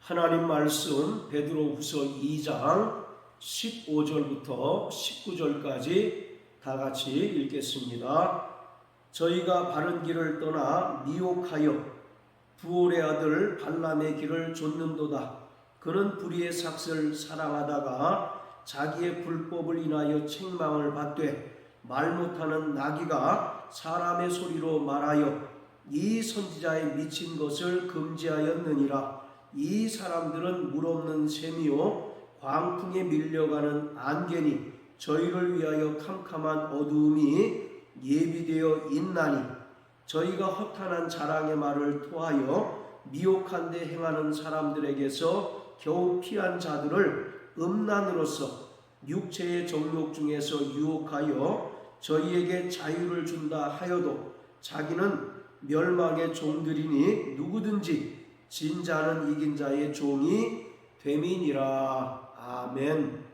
하나님 말씀 베드로후서 2장 15절부터 19절까지 다 같이 읽겠습니다. 저희가 바른 길을 떠나 미혹하여 부올의 아들 발람의 길을 좇는도다. 그는 불의의 삭을 사랑하다가 자기의 불법을 인하여 책망을 받되 말 못하는 나귀가 사람의 소리로 말하여 이 선지자의 미친 것을 금지하였느니라. 이 사람들은 물 없는 샘이요 광풍에 밀려가는 안개니 저희를 위하여 캄캄한 어두움이 예비되어 있나니 저희가 허탄한 자랑의 말을 토하여 미혹한 데 행하는 사람들에게서 겨우 피한 자들을 음란으로서 육체의 정욕 중에서 유혹하여 저희에게 자유를 준다 하여도 자기는 멸망의 종들이니 누구든지 진자는 이긴 자의 종이 됨이니라. 아멘.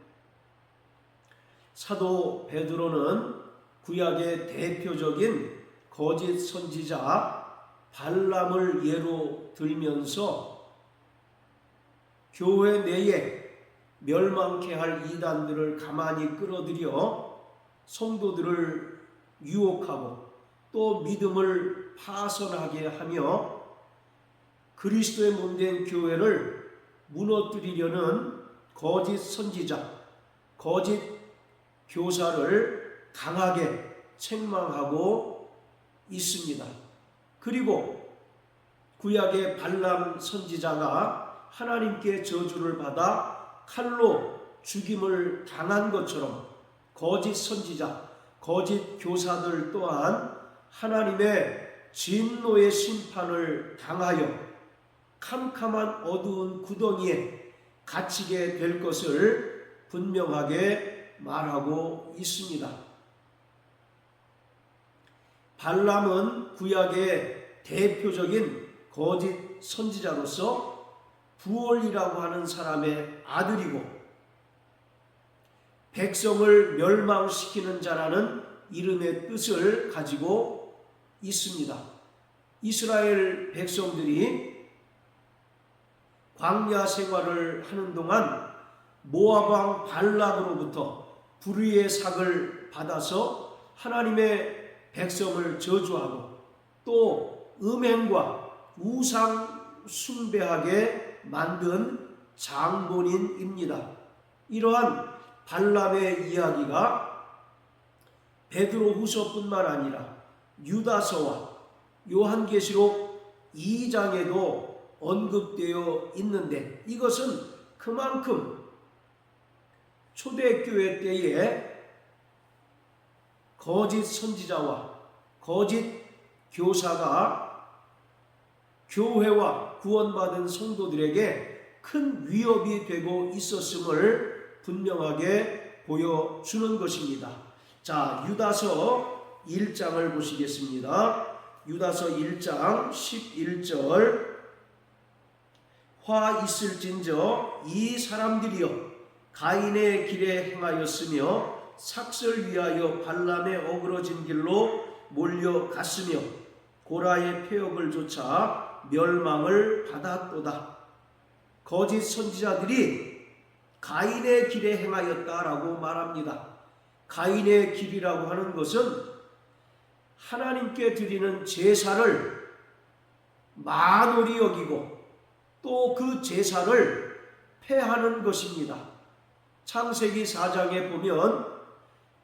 사도 베드로는 구약의 대표적인 거짓 선지자 발람을 예로 들면서 교회 내에 멸망케 할 이단들을 가만히 끌어들여 성도들을 유혹하고 또 믿음을 파선하게 하며 그리스도의 몸된 교회를 무너뜨리려는 거짓 선지자, 거짓 교사를 강하게 책망하고 있습니다. 그리고 구약의 발람 선지자가 하나님께 저주를 받아 칼로 죽임을 당한 것처럼 거짓 선지자, 거짓 교사들 또한 하나님의 진노의 심판을 당하여 캄캄한 어두운 구덩이에 갇히게 될 것을 분명하게 말하고 있습니다. 발람은 구약의 대표적인 거짓 선지자로서 부올이라고 하는 사람의 아들이고 백성을 멸망시키는 자라는 이름의 뜻을 가지고 있습니다. 이스라엘 백성들이 광야 생활을 하는 동안 모압 왕 발락으로부터 불의의 삭을 받아서 하나님의 백성을 저주하고 또 음행과 우상 숭배하게 만든 장본인입니다. 이러한 발람의 이야기가 베드로후서뿐만 아니라 유다서와 요한계시록 2장에도 언급되어 있는데 이것은 그만큼 초대교회 때에 거짓 선지자와 거짓 교사가 교회와 구원받은 성도들에게 큰 위협이 되고 있었음을 분명하게 보여주는 것입니다. 자, 유다서 1장을 보시겠습니다. 유다서 1장 11절 화 있을진저 이 사람들이여 가인의 길에 행하였으며 삭을 위하여 발람의 어그러진 길로 몰려갔으며 고라의 폐역을 조차 멸망을 받았도다. 거짓 선지자들이 가인의 길에 행하였다라고 말합니다. 가인의 길이라고 하는 것은 하나님께 드리는 제사를 만홀히 여기고 또 그 제사를 폐하는 것입니다. 창세기 4장에 보면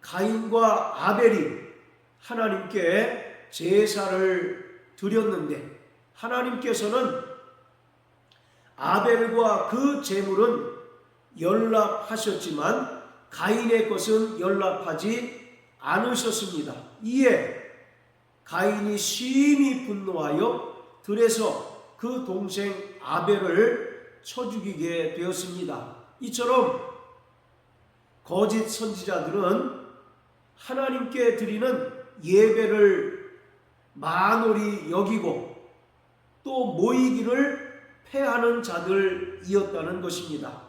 가인과 아벨이 하나님께 제사를 드렸는데 하나님께서는 아벨과 그 제물은 연락하셨지만 가인의 것은 연락하지 않으셨습니다. 이에 가인이 심히 분노하여 들에서 그 동생 아벨을 쳐 죽이게 되었습니다. 이처럼 거짓 선지자들은 하나님께 드리는 예배를 만홀히 여기고 또 모이기를 폐하는 자들이었다는 것입니다.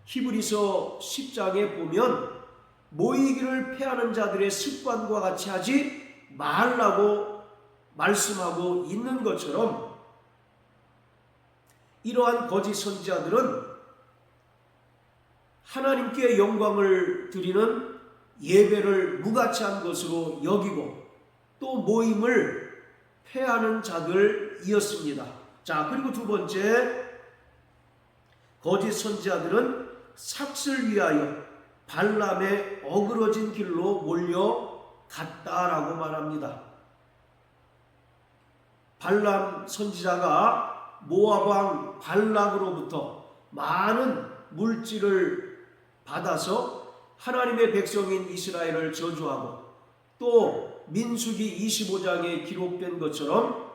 히브리서 10장에 보면 모이기를 폐하는 자들의 습관과 같이 하지 말라고 말씀하고 있는 것처럼 이러한 거짓 선지자들은 하나님께 영광을 드리는 예배를 무가치한 것으로 여기고 또 모임을 폐하는 자들이었습니다. 자, 그리고 두 번째, 거짓 선지자들은 삭슬 위하여 발람의 어그러진 길로 몰려갔다라고 말합니다. 발람 선지자가 모압 왕 발락으로부터 많은 물질을 받아서 하나님의 백성인 이스라엘을 저주하고 또 민수기 25장에 기록된 것처럼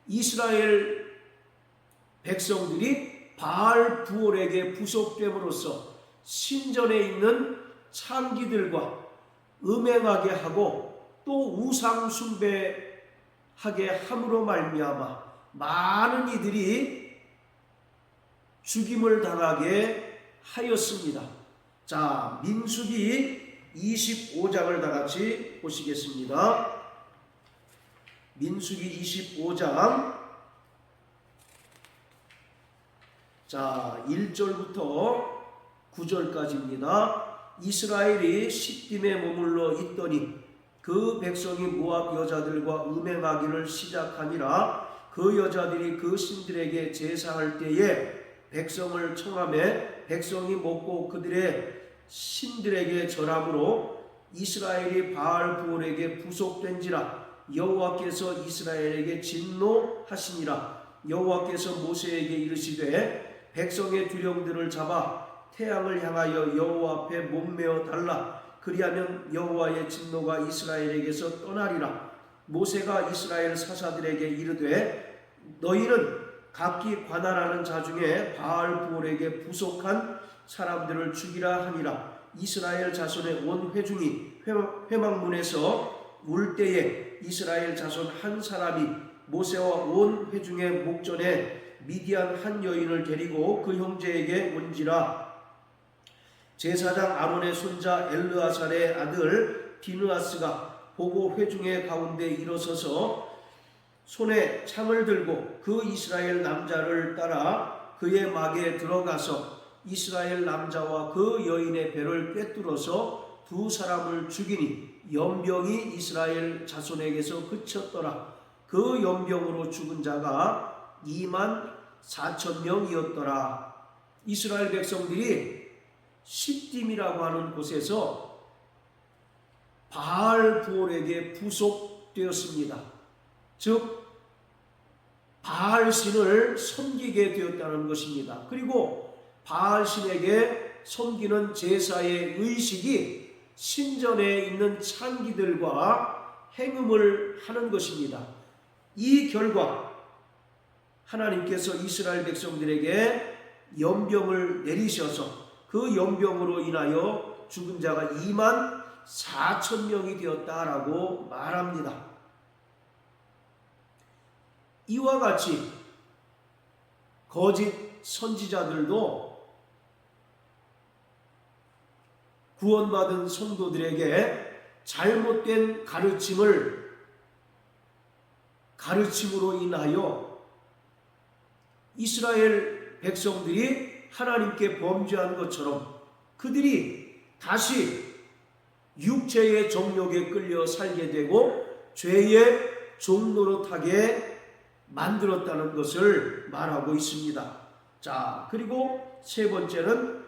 이스라엘 백성들이 바알 부올에게 부속됨으로써 신전에 있는 창기들과 음행하게 하고 또 우상 숭배하게 함으로 말미암아 많은 이들이 죽임을 당하게 하였습니다. 자, 민수기 25장을 다 같이 보시겠습니다. 민수기 25장, 자, 1절부터 9절까지입니다. 이스라엘이 시딤에 머물러 있더니 그 백성이 모압 여자들과 음행하기를 시작하니라. 그 여자들이 그 신들에게 제사할 때에 백성을 청하매 백성이 먹고 그들의 신들에게 절함으로 이스라엘이 바알 부올에게 부속된지라. 여호와께서 이스라엘에게 진노하시니라. 여호와께서 모세에게 이르시되 백성의 두령들을 잡아 태양을 향하여 여호와 앞에 목매어 달라. 그리하면 여호와의 진노가 이스라엘에게서 떠나리라. 모세가 이스라엘 사사들에게 이르되 너희는 각기 관할하는 자 중에 바알 부올에게 부속한 사람들을 죽이라 하니라. 이스라엘 자손의 온 회중이 회막문에서 울 때에 이스라엘 자손 한 사람이 모세와 온 회중의 목전에 미디안 한 여인을 데리고 그 형제에게 온지라. 제사장 아론의 손자 엘르아살의 아들 비느하스가 보고 회중의 가운데 일어서서 손에 창을 들고 그 이스라엘 남자를 따라 그의 막에 들어가서 이스라엘 남자와 그 여인의 배를 꿰뚫어서 두 사람을 죽이니 연병이 이스라엘 자손에게서 그쳤더라. 그 연병으로 죽은 자가 24,000명이었더라. 이스라엘 백성들이 시딤이라고 하는 곳에서 바알 부올에게 부속되었습니다. 즉 바알 신을 섬기게 되었다는 것입니다. 그리고 바알 신에게 섬기는 제사의 의식이 신전에 있는 창기들과 행음을 하는 것입니다. 이 결과 하나님께서 이스라엘 백성들에게 연병을 내리셔서 그 연병으로 인하여 죽은 자가 24,000명이 되었다라고 말합니다. 이와 같이 거짓 선지자들도 구원받은 성도들에게 잘못된 가르침으로 인하여 이스라엘 백성들이 하나님께 범죄한 것처럼 그들이 다시 육체의 정욕에 끌려 살게 되고 죄의 종노릇하게 만들었다는 것을 말하고 있습니다. 자, 그리고 세 번째는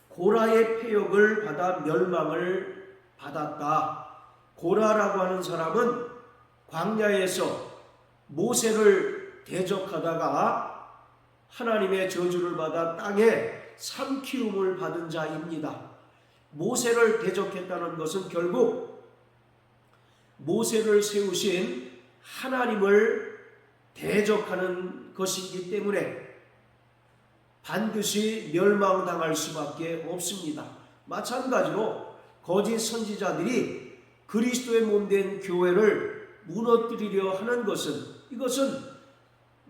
고라의 패역을 받아 멸망을 받았다. 고라라고 하는 사람은 광야에서 모세를 대적하다가 하나님의 저주를 받아 땅에 삼키움을 받은 자입니다. 모세를 대적했다는 것은 결국 모세를 세우신 하나님을 대적하는 것이기 때문에 반드시 멸망당할 수밖에 없습니다. 마찬가지로 거짓 선지자들이 그리스도의 몸된 교회를 무너뜨리려 하는 이것은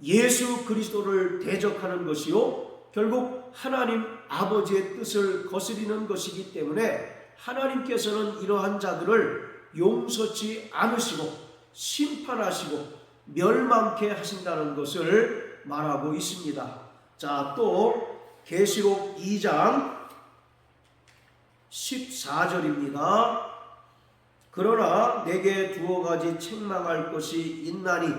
예수 그리스도를 대적하는 것이요 결국 하나님 아버지의 뜻을 거스리는 것이기 때문에 하나님께서는 이러한 자들을 용서치 않으시고 심판하시고 멸망케 하신다는 것을 말하고 있습니다. 자, 또 계시록 2장 14절입니다. 그러나 내게 두어 가지 책망할 것이 있나니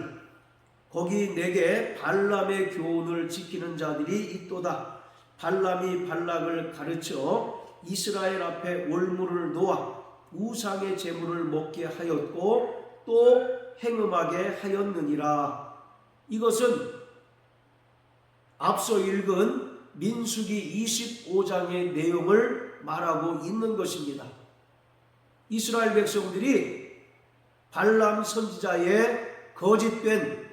거기 내게 발람의 교훈을 지키는 자들이 있도다. 발람이 발락을 가르쳐 이스라엘 앞에 올무를 놓아 우상의 제물을 먹게 하였고 또 행음하게 하였느니라. 이것은 앞서 읽은 민수기 25장의 내용을 말하고 있는 것입니다. 이스라엘 백성들이 발람 선지자의 거짓된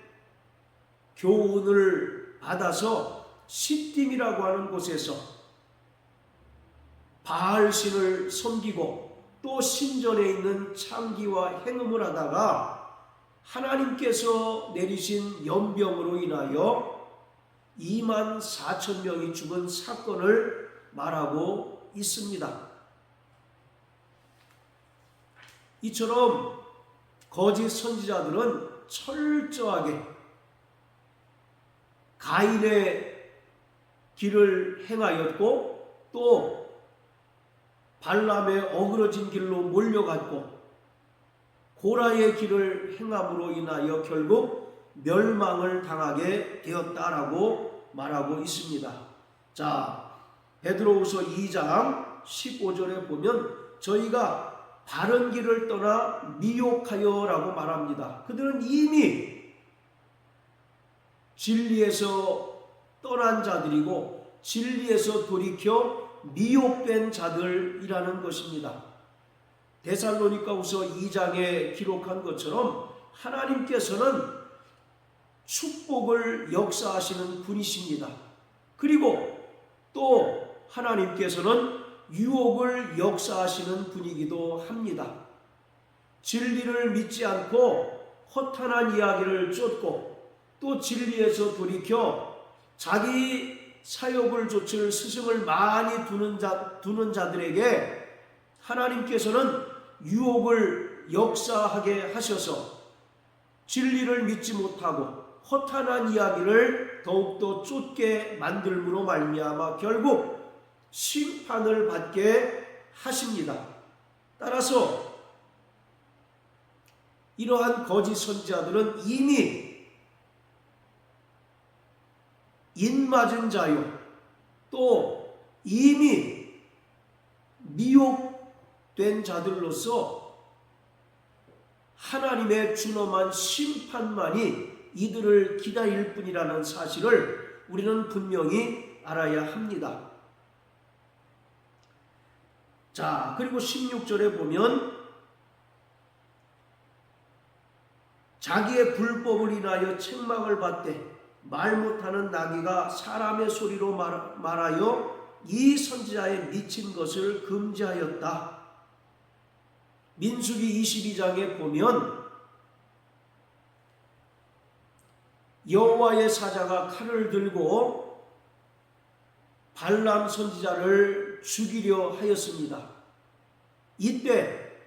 교훈을 받아서 시딤이라고 하는 곳에서 바알신을 섬기고 또 신전에 있는 창기와 행음을 하다가 하나님께서 내리신 연병으로 인하여 24,000명이 죽은 사건을 말하고 있습니다. 이처럼 거짓 선지자들은 철저하게 가인의 길을 행하였고 또 발람의 어그러진 길로 몰려갔고 고라의 길을 행함으로 인하여 결국 멸망을 당하게 되었다라고 말하고 있습니다. 자, 베드로후서 2장 15절에 보면 저희가 바른 길을 떠나 미혹하여 라고 말합니다. 그들은 이미 진리에서 떠난 자들이고 진리에서 돌이켜 미혹된 자들이라는 것입니다. 데살로니가후서 2장에 기록한 것처럼 하나님께서는 축복을 역사하시는 분이십니다. 그리고 또 하나님께서는 유혹을 역사하시는 분이기도 합니다. 진리를 믿지 않고 허탄한 이야기를 쫓고 또 진리에서 돌이켜 자기 사욕을 좇을 스승을 많이 두는 자들에게 하나님께서는 유혹을 역사하게 하셔서 진리를 믿지 못하고 허탄한 이야기를 더욱더 쫓게 만들므로 말미암아 결국 심판을 받게 하십니다. 따라서 이러한 거짓 선지자들은 이미 인맞은 자요 또 이미 미혹된 자들로서 하나님의 준엄한 심판만이 이들을 기다릴 뿐이라는 사실을 우리는 분명히 알아야 합니다. 자, 그리고 16절에 보면 자기의 불법을 인하여 책망을 받되 말 못하는 나귀가 사람의 소리로 말하여 이 선지자의 미친 것을 금지하였다. 민수기 22장에 보면 여호와의 사자가 칼을 들고 발람 선지자를 죽이려 하였습니다. 이때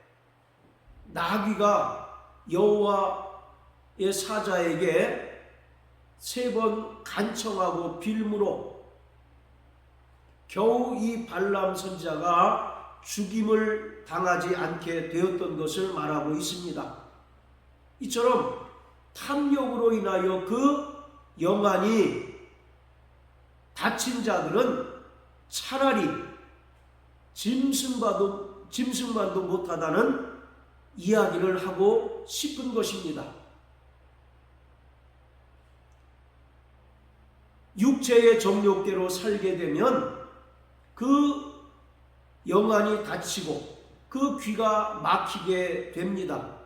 나귀가 여호와의 사자에게 3번 간청하고 빌므로 겨우 이 발람 선지자가 죽임을 당하지 않게 되었던 것을 말하고 있습니다. 이처럼 탐욕으로 인하여 그 영안이 다친 자들은 차라리 짐승만도 못하다는 이야기를 하고 싶은 것입니다. 육체의 정욕대로 살게 되면 그 영안이 다치고 그 귀가 막히게 됩니다.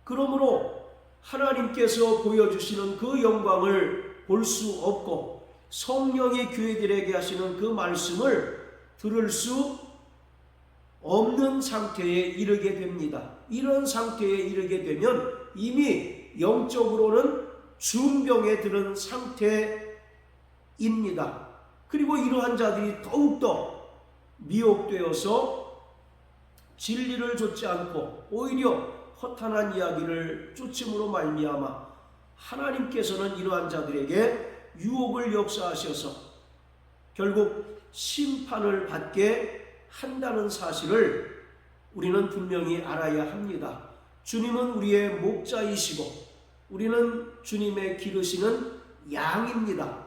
그러므로 하나님께서 보여주시는 그 영광을 볼 수 없고 성령의 교회들에게 하시는 그 말씀을 들을 수 없는 상태에 이르게 됩니다. 이런 상태에 이르게 되면 이미 영적으로는 중병에 드는 상태입니다. 그리고 이러한 자들이 더욱더 미혹되어서 진리를 좇지 않고 오히려 허탄한 이야기를 쫓음으로 말미암아 하나님께서는 이러한 자들에게 유혹을 역사하셔서 결국 심판을 받게 한다는 사실을 우리는 분명히 알아야 합니다. 주님은 우리의 목자이시고 우리는 주님의 기르시는 양입니다.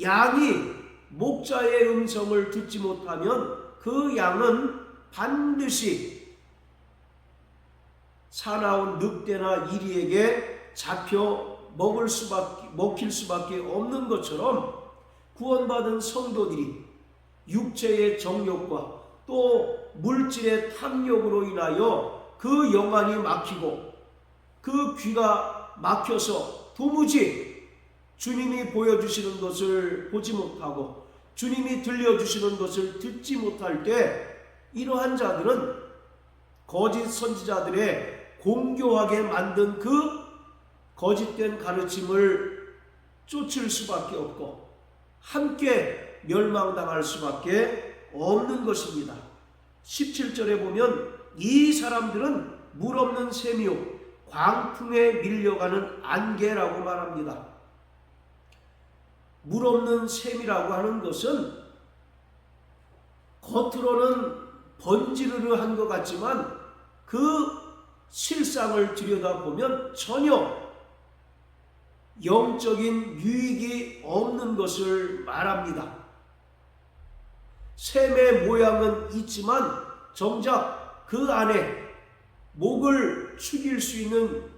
양이 목자의 음성을 듣지 못하면 그 양은 반드시 사나운 늑대나 이리에게 잡혀 먹힐 수밖에 없는 것처럼 구원받은 성도들이 육체의 정욕과 또 물질의 탐욕으로 인하여 그 영안이 막히고 그 귀가 막혀서 도무지 주님이 보여주시는 것을 보지 못하고 주님이 들려주시는 것을 듣지 못할 때 이러한 자들은 거짓 선지자들의 공교하게 만든 그 거짓된 가르침을 쫓을 수밖에 없고 함께 멸망당할 수밖에 없는 것입니다. 17절에 보면 이 사람들은 물 없는 샘이요 광풍에 밀려가는 안개라고 말합니다. 물 없는 샘이라고 하는 것은 겉으로는 번지르르한 것 같지만 그 실상을 들여다보면 전혀 영적인 유익이 없는 것을 말합니다. 샘의 모양은 있지만 정작 그 안에 목을 축일 수 있는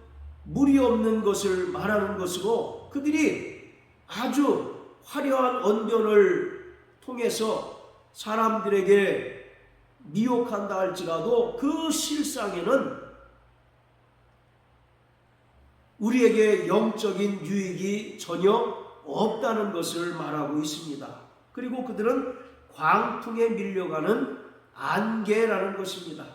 물이 없는 것을 말하는 것으로 그들이 아주 화려한 언변을 통해서 사람들에게 미혹한다 할지라도 그 실상에는 우리에게 영적인 유익이 전혀 없다는 것을 말하고 있습니다. 그리고 그들은 광풍에 밀려가는 안개라는 것입니다.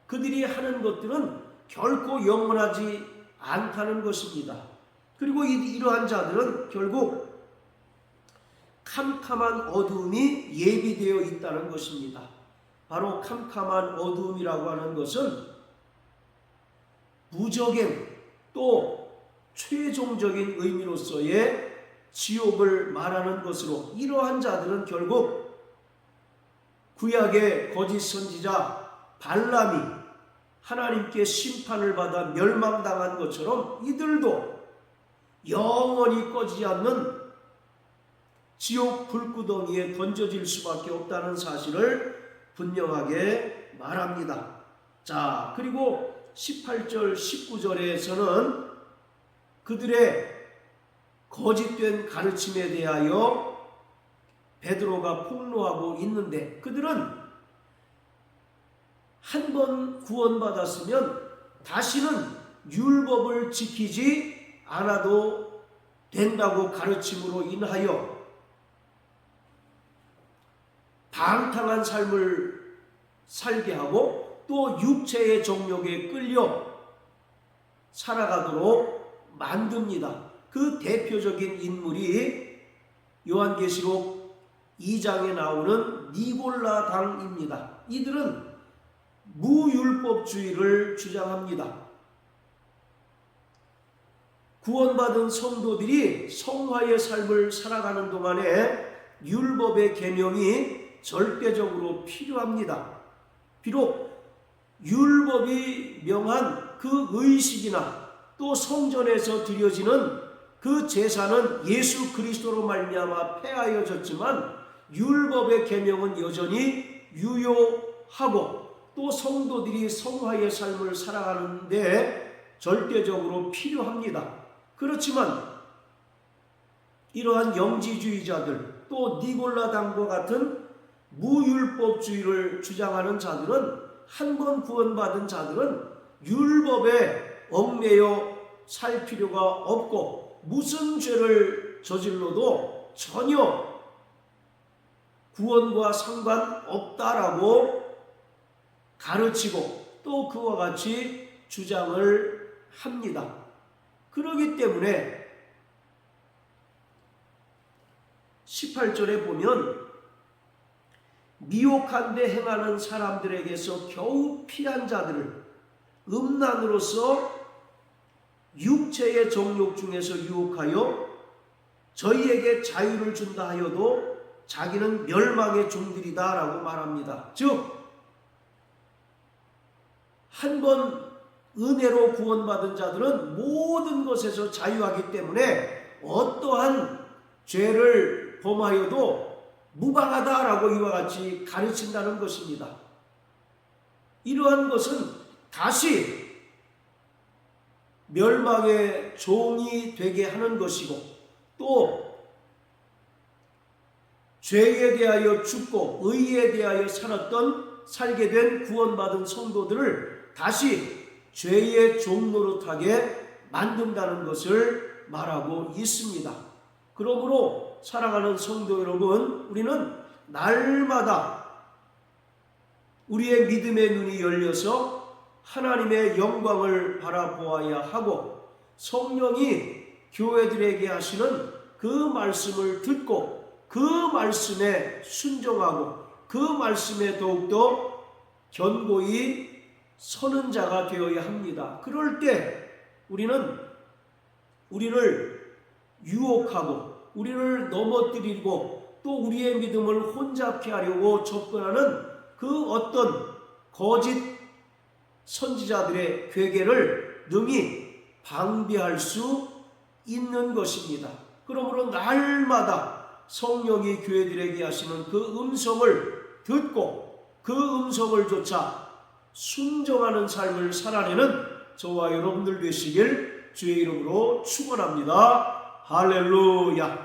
그들이 하는 것들은 결코 영원하지 않다는 것입니다. 그리고 이러한 자들은 결국 캄캄한 어두움이 예비되어 있다는 것입니다. 바로 캄캄한 어두움이라고 하는 것은 무적행 또 최종적인 의미로서의 지옥을 말하는 것으로 이러한 자들은 결국 구약의 거짓 선지자 발람이 하나님께 심판을 받아 멸망당한 것처럼 이들도 영원히 꺼지지 않는 지옥 불구덩이에 던져질 수밖에 없다는 사실을 분명하게 말합니다. 자, 그리고 18절 19절에서는 그들의 거짓된 가르침에 대하여 베드로가 폭로하고 있는데 그들은 한 번 구원받았으면 다시는 율법을 지키지 않아도 된다고 가르침으로 인하여 방탕한 삶을 살게 하고 또 육체의 정욕에 끌려 살아가도록 만듭니다. 그 대표적인 인물이 요한계시록 2장에 나오는 니골라당입니다. 이들은 무율법주의를 주장합니다. 구원받은 성도들이 성화의 삶을 살아가는 동안에 율법의 계명이 절대적으로 필요합니다. 비록 율법이 명한 그 의식이나 또 성전에서 드려지는 그 제사는 예수 그리스도로 말미암아 폐하여졌지만 율법의 계명은 여전히 유효하고 또 성도들이 성화의 삶을 살아가는데 절대적으로 필요합니다. 그렇지만 이러한 영지주의자들 또 니골라당과 같은 무율법주의를 주장하는 자들은 한 번 구원받은 자들은 율법에 얽매여 살 필요가 없고 무슨 죄를 저질러도 전혀 구원과 상관없다라고 가르치고 또 그와 같이 주장을 합니다. 그렇기 때문에 18절에 보면 미혹한 데 행하는 사람들에게서 겨우 피한 자들을 음란으로서 육체의 정욕 중에서 유혹하여 저희에게 자유를 준다 하여도 자기는 멸망의 종들이다 라고 말합니다. 즉 한 번 은혜로 구원받은 자들은 모든 것에서 자유하기 때문에 어떠한 죄를 범하여도 무방하다라고 이와 같이 가르친다는 것입니다. 이러한 것은 다시 멸망의 종이 되게 하는 것이고 또 죄에 대하여 죽고 의에 대하여 살게 된 구원받은 성도들을 다시 죄의 종 노릇하게 만든다는 것을 말하고 있습니다. 그러므로 사랑하는 성도 여러분, 우리는 날마다 우리의 믿음의 눈이 열려서 하나님의 영광을 바라보아야 하고 성령이 교회들에게 하시는 그 말씀을 듣고 그 말씀에 순종하고 그 말씀에 더욱더 견고히 서는 자가 되어야 합니다. 그럴 때 우리는 우리를 유혹하고 우리를 넘어뜨리고 또 우리의 믿음을 혼잡케 하려고 접근하는 그 어떤 거짓 선지자들의 괴계를 능히 방비할 수 있는 것입니다. 그러므로 날마다 성령이 교회들에게 하시는 그 음성을 듣고 그 음성을 조차 순종하는 삶을 살아내는 저와 여러분들 되시길 주의 이름으로 축원합니다. 할렐루야.